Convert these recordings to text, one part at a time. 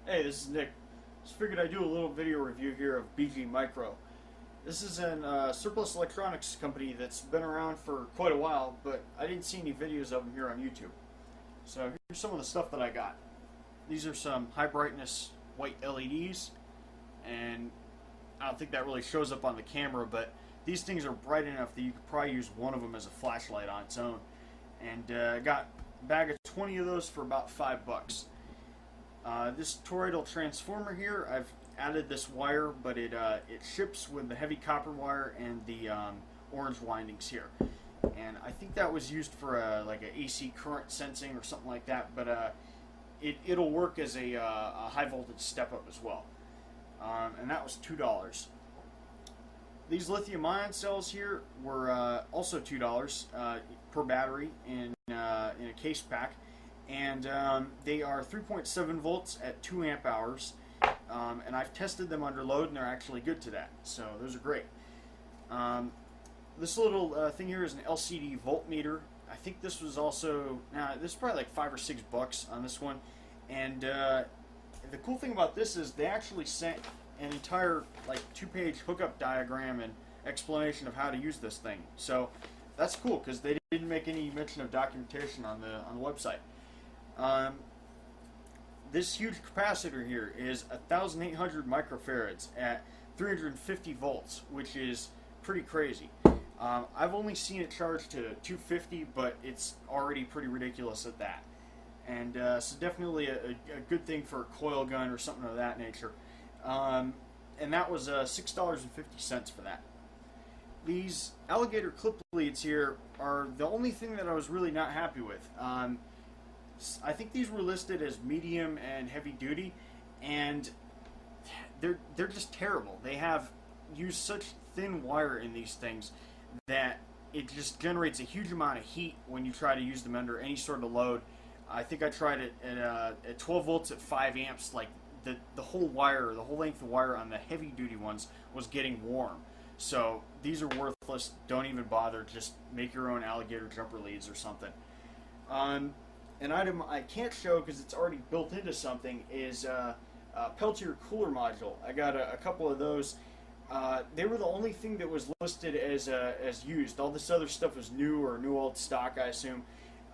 Hey, this is Nick. Just figured I'd do a little video review here of BGMicro. This is a surplus electronics company that's been around for quite a while, but I didn't see any videos of them here on YouTube. So here's some of the stuff that I got. These are some high brightness white LEDs, and I don't think that really shows up on the camera, but these things are bright enough that you could probably use one of them as a flashlight on its own. And I got a bag of 20 of those for about $5. This toroidal transformer here, I've added this wire, but it ships with the heavy copper wire and the orange windings here. And I think that was used for like a AC current sensing or something like that, but it'll work as a high voltage step up as well. And that was $2. These lithium ion cells here were also $2 per battery in a case pack. And they are 3.7 volts at 2 amp hours, and I've tested them under load and they're actually good to that, so those are great. This little thing here is an LCD voltmeter. I think this was also, this is probably like $5 or $6 on this one, and the cool thing about this is they actually sent an entire like 2-page hookup diagram and explanation of how to use this thing, so that's cool because they didn't make any mention of documentation on the website. This huge capacitor here is 1,800 microfarads at 350 volts, which is pretty crazy. I've only seen it charged to 250, but it's already pretty ridiculous at that. And so definitely a good thing for a coil gun or something of that nature. And that was $6.50 for that. These alligator clip leads here are the only thing that I was really not happy with. I think these were listed as medium and heavy duty, and they're just terrible. They have used such thin wire in these things that it just generates a huge amount of heat when you try to use them under any sort of load. I think I tried it at 12 volts at 5 amps. Like the whole wire, the whole length of wire on the heavy duty ones was getting warm. So these are worthless. Don't even bother. Just make your own alligator jumper leads or something. An item I can't show because it's already built into something is a Peltier cooler module. I got a couple of those. They were the only thing that was listed as used. All this other stuff was new or new old stock, I assume.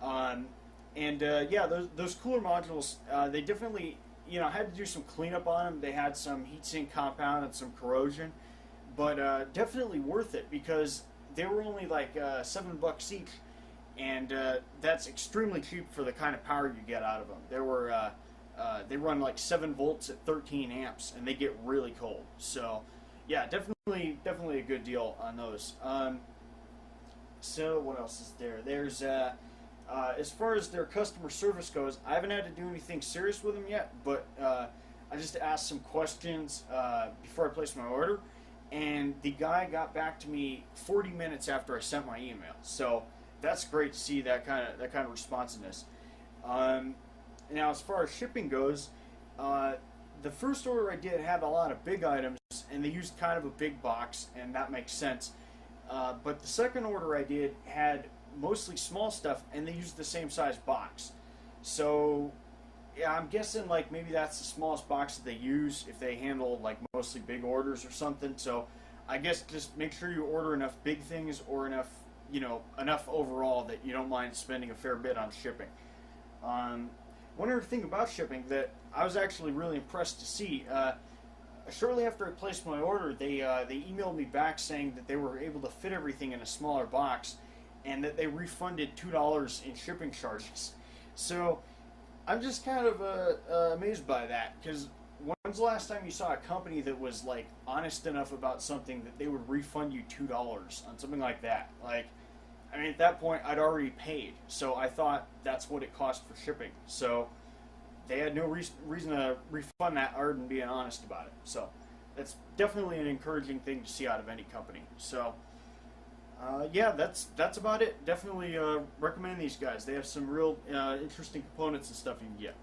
Yeah, those cooler modules, they definitely, had to do some cleanup on them. They had some heatsink compound and some corrosion, but definitely worth it because they were only like $7 each. And that's extremely cheap for the kind of power you get out of them. They run like 7 volts at 13 amps, and they get really cold. So, yeah, definitely a good deal on those. So what else is there? There's as far as their customer service goes, I haven't had to do anything serious with them yet, but I just asked some questions before I placed my order, and the guy got back to me 40 minutes after I sent my email. So that's great to see that kind of responsiveness. Now, as far as shipping goes, the first order I did had a lot of big items, and they used kind of a big box, and that makes sense. But the second order I did had mostly small stuff, and they used the same size box. So, yeah, I'm guessing like maybe that's the smallest box that they use if they handle like mostly big orders or something. So, I guess just make sure you order enough big things or enough overall that you don't mind spending a fair bit on shipping. One other thing about shipping that I was actually really impressed to see, shortly after I placed my order, they emailed me back saying that they were able to fit everything in a smaller box and that they refunded $2 in shipping charges. So I'm just kind of amazed by that, because when's the last time you saw a company that was like honest enough about something that they would refund you $2 on something like that? Like, I mean, at that point, I'd already paid, so I thought that's what it cost for shipping. So they had no reason to refund that other than being honest about it. So that's definitely an encouraging thing to see out of any company. So yeah, that's about it. Definitely recommend these guys. They have some real interesting components and stuff you can get.